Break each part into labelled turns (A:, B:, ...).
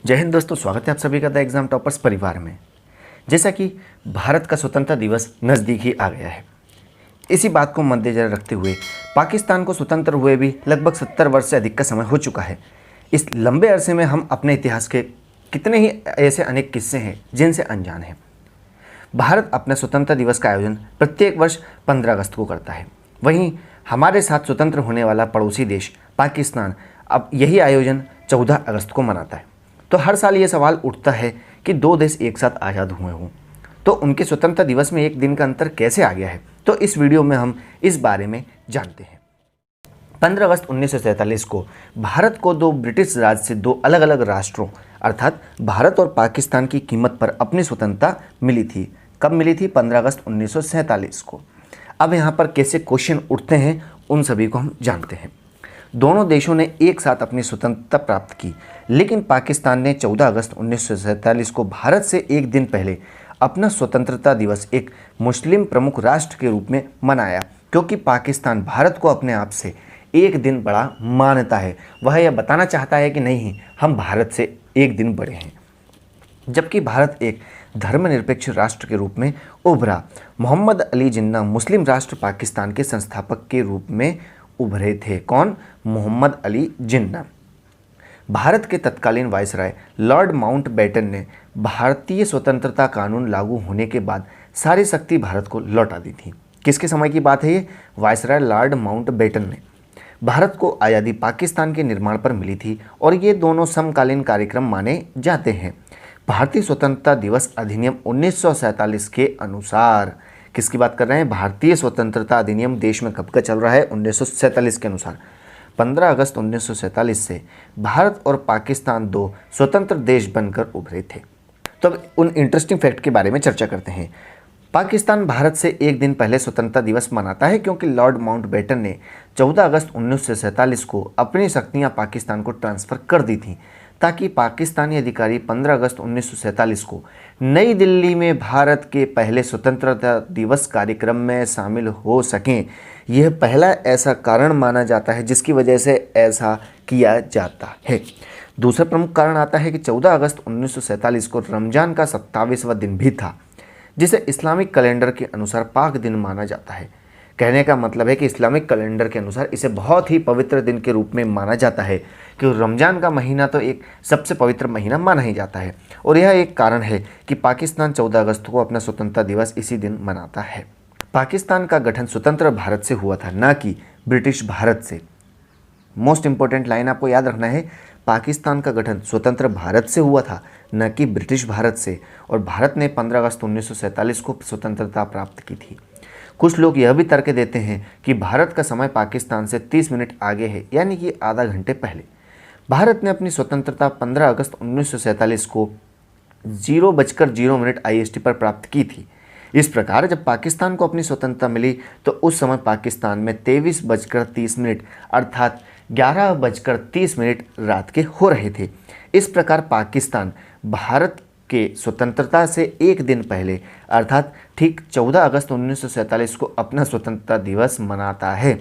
A: जय हिंद दोस्तों, स्वागत है आप सभी का द एग्जाम टॉपर्स परिवार में। जैसा कि भारत का स्वतंत्रता दिवस नज़दीक ही आ गया है, इसी बात को मद्देनजर रखते हुए पाकिस्तान को स्वतंत्र हुए भी लगभग 70 वर्ष से अधिक का समय हो चुका है। इस लंबे अरसे में हम अपने इतिहास के कितने ही ऐसे अनेक किस्से हैं जिनसे अनजान हैं। भारत अपना स्वतंत्रता दिवस का आयोजन प्रत्येक वर्ष 15 अगस्त को करता है। वहीं हमारे साथ स्वतंत्र होने वाला पड़ोसी देश पाकिस्तान अब यही आयोजन 14 अगस्त को मनाता है। तो हर साल ये सवाल उठता है कि दो देश एक साथ आज़ाद हुए हों तो उनके स्वतंत्रता दिवस में एक दिन का अंतर कैसे आ गया है, तो इस वीडियो में हम इस बारे में जानते हैं। 15 अगस्त 1947 को भारत को दो ब्रिटिश राज से दो अलग अलग राष्ट्रों अर्थात भारत और पाकिस्तान की कीमत पर अपनी स्वतंत्रता मिली थी। कब मिली थी? 15 अगस्त 1947 को। अब यहाँ पर कैसे क्वेश्चन उठते हैं उन सभी को हम जानते हैं। दोनों देशों ने एक साथ अपनी स्वतंत्रता प्राप्त की, लेकिन पाकिस्तान ने 14 अगस्त 1947 को भारत से एक दिन पहले अपना स्वतंत्रता दिवस एक मुस्लिम प्रमुख राष्ट्र के रूप में मनाया, क्योंकि पाकिस्तान भारत को अपने आप से एक दिन बड़ा मानता है। वह यह बताना चाहता है कि नहीं, हम भारत से एक दिन बड़े हैं। जबकि भारत एक धर्मनिरपेक्ष राष्ट्र के रूप में उभरा। मोहम्मद अली जिन्ना मुस्लिम राष्ट्र पाकिस्तान के संस्थापक के रूप में उभरे थे। कौन? मोहम्मद अली जिन्ना। भारत के तत्कालीन वायसराय लॉर्ड माउंटबेटन ने भारतीय स्वतंत्रता कानून लागू होने के बाद सारी शक्ति भारत को लौटा दी थी। किसके समय की बात है ये? वायसराय लॉर्ड माउंटबेटन ने। भारत को आज़ादी पाकिस्तान के निर्माण पर मिली थी और ये दोनों समकालीन कार्यक्रम माने जाते हैं। भारतीय स्वतंत्रता दिवस अधिनियम 1947 के अनुसार, किसकी बात कर रहे हैं? भारतीय स्वतंत्रता अधिनियम देश में कब का चल रहा है? 1947 के अनुसार 15 अगस्त 1947 से भारत और पाकिस्तान दो स्वतंत्र देश बनकर उभरे थे। तो अब उन इंटरेस्टिंग फैक्ट के बारे में चर्चा करते हैं। पाकिस्तान भारत से एक दिन पहले स्वतंत्रता दिवस मनाता है क्योंकि लॉर्ड माउंटबेटन ने 14 अगस्त 1947 को अपनी शक्तियां पाकिस्तान को ट्रांसफ़र कर दी थीं, ताकि पाकिस्तानी अधिकारी 15 अगस्त 1947 को नई दिल्ली में भारत के पहले स्वतंत्रता दिवस कार्यक्रम में शामिल हो सकें। यह पहला ऐसा कारण माना जाता है जिसकी वजह से ऐसा किया जाता है। दूसरा प्रमुख कारण आता है कि 14 अगस्त 1947 को रमज़ान का 27वां दिन भी था, जिसे इस्लामिक कैलेंडर के अनुसार पाक दिन माना जाता है। कहने का मतलब है कि इस्लामिक कैलेंडर के अनुसार इसे बहुत ही पवित्र दिन के रूप में माना जाता है, कि रमज़ान का महीना तो एक सबसे पवित्र महीना माना ही जाता है। और यह एक कारण है कि पाकिस्तान 14 अगस्त को अपना स्वतंत्रता दिवस इसी दिन मनाता है। पाकिस्तान का गठन स्वतंत्र भारत से हुआ था, ना कि ब्रिटिश भारत से। मोस्ट इंपॉर्टेंट लाइन आपको याद रखना है, पाकिस्तान का गठन स्वतंत्र भारत से हुआ था, न कि ब्रिटिश भारत से। और भारत ने 15 अगस्त 1947 को स्वतंत्रता प्राप्त की थी। कुछ लोग यह भी तर्क देते हैं कि भारत का समय पाकिस्तान से 30 मिनट आगे है, यानी कि आधा घंटे पहले। भारत ने अपनी स्वतंत्रता 15 अगस्त 1947 को 0:0 IST पर प्राप्त की थी। इस प्रकार जब पाकिस्तान को अपनी स्वतंत्रता मिली तो उस समय पाकिस्तान में 23:30 अर्थात 11:30 रात के हो रहे थे। इस प्रकार पाकिस्तान भारत के स्वतंत्रता से एक दिन पहले अर्थात ठीक 14 अगस्त 1947 को अपना स्वतंत्रता दिवस मनाता है।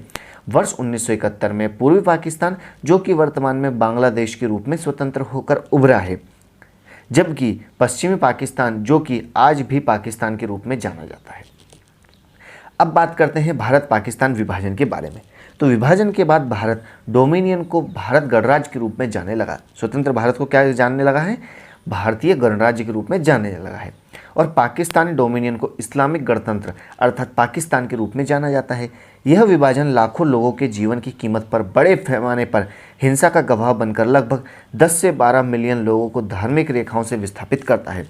A: वर्ष 1971 में पूर्वी पाकिस्तान, जो कि वर्तमान में बांग्लादेश के रूप में स्वतंत्र होकर उभरा है, जबकि पश्चिमी पाकिस्तान, जो कि आज भी पाकिस्तान के रूप में जाना जाता है। अब बात करते हैं भारत पाकिस्तान विभाजन के बारे में। तो विभाजन के बाद भारत डोमिनियन को भारत गणराज्य के रूप में जाने लगा। स्वतंत्र भारत को क्या जानने लगा है? भारतीय गणराज्य के रूप में जानने लगा है। और पाकिस्तानी डोमिनियन को इस्लामिक गणतंत्र अर्थात पाकिस्तान के रूप में जाना जाता है। यह विभाजन लाखों लोगों के जीवन की कीमत पर बड़े पैमाने पर हिंसा का गवाह बनकर लगभग 10 से 12 मिलियन लोगों को धार्मिक रेखाओं से विस्थापित करता है।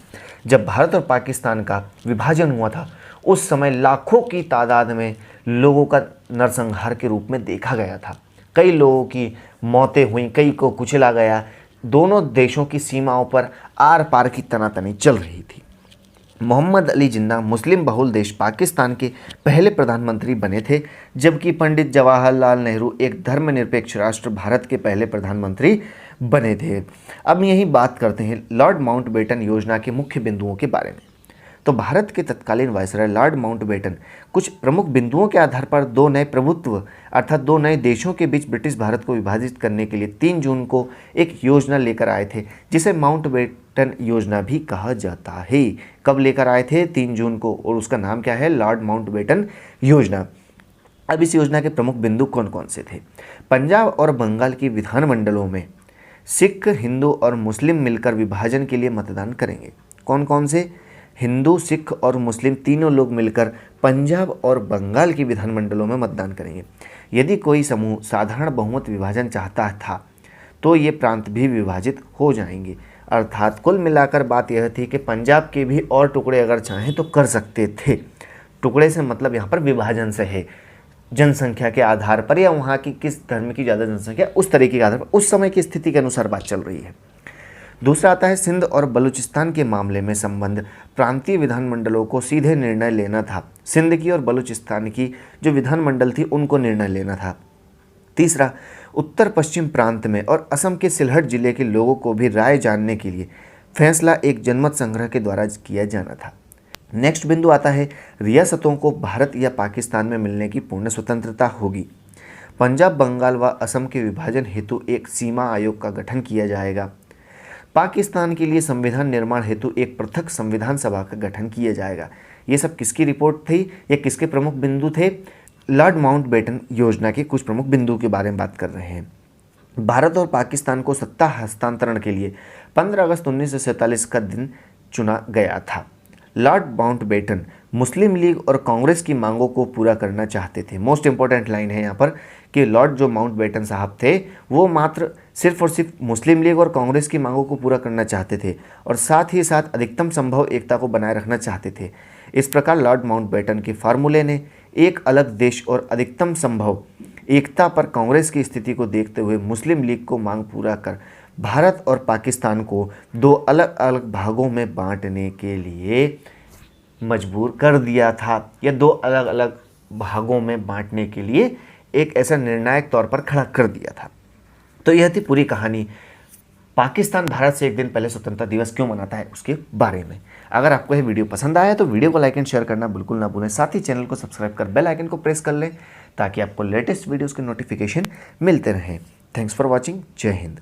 A: जब भारत और पाकिस्तान का विभाजन हुआ था उस समय लाखों की तादाद में लोगों का नरसंहार के रूप में देखा गया था। कई लोगों की मौतें हुई, कई को कुचला गया। दोनों देशों की सीमाओं पर आर पार की तनातनी चल रही थी। मोहम्मद अली जिन्ना मुस्लिम बहुल देश पाकिस्तान के पहले प्रधानमंत्री बने थे, जबकि पंडित जवाहरलाल नेहरू एक धर्मनिरपेक्ष राष्ट्र भारत के पहले प्रधानमंत्री बने थे। अब यही बात करते हैं लॉर्ड माउंटबेटन योजना के मुख्य बिंदुओं के बारे में। तो भारत के तत्कालीन वायसराय लॉर्ड माउंटबेटन कुछ प्रमुख बिंदुओं के आधार पर दो नए प्रभुत्व अर्थात दो नए देशों के बीच ब्रिटिश भारत को विभाजित करने के लिए 3 जून को एक योजना लेकर आए थे, जिसे माउंटबेटन योजना भी कहा जाता है। कब लेकर आए थे? 3 जून को, और उसका नाम क्या है? लॉर्ड माउंटबेटन योजना। अब इस योजना के प्रमुख बिंदु कौन कौन से थे? पंजाब और बंगाल की विधानमंडलों में सिख, हिंदू और मुस्लिम मिलकर विभाजन के लिए मतदान करेंगे। कौन कौन से? हिंदू, सिख और मुस्लिम तीनों लोग मिलकर पंजाब और बंगाल की विधानमंडलों में मतदान करेंगे। यदि कोई समूह साधारण बहुमत विभाजन चाहता था तो ये प्रांत भी विभाजित हो जाएंगे। अर्थात कुल मिलाकर बात यह थी कि पंजाब के भी और टुकड़े अगर चाहें तो कर सकते थे। टुकड़े से मतलब यहाँ पर विभाजन से है, जनसंख्या के आधार पर या वहाँ की किस धर्म की ज़्यादा जनसंख्या, उस तरीके के आधार पर, उस समय की स्थिति के अनुसार बात चल रही है। दूसरा आता है सिंध और बलूचिस्तान के मामले में संबंध प्रांतीय विधानमंडलों को सीधे निर्णय लेना था। सिंध की और बलूचिस्तान की जो विधानमंडल थी उनको निर्णय लेना था। तीसरा, उत्तर पश्चिम प्रांत में और असम के सिलहट जिले के लोगों को भी राय जानने के लिए फैसला एक जनमत संग्रह के द्वारा किया जाना था। नेक्स्ट बिंदु आता है रियासतों को भारत या पाकिस्तान में मिलने की पूर्ण स्वतंत्रता होगी। पंजाब, बंगाल व असम के विभाजन हेतु एक सीमा आयोग का गठन किया जाएगा। पाकिस्तान के लिए संविधान निर्माण हेतु एक पृथक संविधान सभा का गठन किया जाएगा। ये सब किसकी रिपोर्ट थी या किसके प्रमुख बिंदु थे? लॉर्ड माउंटबेटन योजना के कुछ प्रमुख बिंदु के बारे में बात कर रहे हैं। भारत और पाकिस्तान को सत्ता हस्तांतरण के लिए 15 अगस्त 1947 का दिन चुना गया था। लॉर्ड माउंटबेटन मुस्लिम लीग और कांग्रेस की मांगों को पूरा करना चाहते थे। मोस्ट इंपॉर्टेंट लाइन है यहाँ पर कि लॉर्ड जो माउंटबेटन साहब थे वो मात्र सिर्फ और सिर्फ मुस्लिम लीग और कांग्रेस की मांगों को पूरा करना चाहते थे और साथ ही साथ अधिकतम संभव एकता को बनाए रखना चाहते थे। इस प्रकार लॉर्ड माउंटबेटन के फार्मूले ने एक अलग देश और अधिकतम संभव एकता पर कांग्रेस की स्थिति को देखते हुए मुस्लिम लीग को मांग पूरा कर भारत और पाकिस्तान को दो अलग अलग भागों में बांटने के लिए मजबूर कर दिया था, या दो अलग अलग भागों में बांटने के लिए एक ऐसा निर्णायक तौर पर खड़ा कर दिया था। तो यह थी पूरी कहानी पाकिस्तान भारत से एक दिन पहले स्वतंत्रता दिवस क्यों मनाता है उसके बारे में। अगर आपको यह वीडियो पसंद आया तो वीडियो को लाइक एंड शेयर करना बिल्कुल ना भूलें। साथ ही चैनल को सब्सक्राइब कर बेल आइकन को प्रेस कर लें ताकि आपको लेटेस्ट वीडियोस के नोटिफिकेशन मिलते रहें। Thanks for watching. जय हिंद।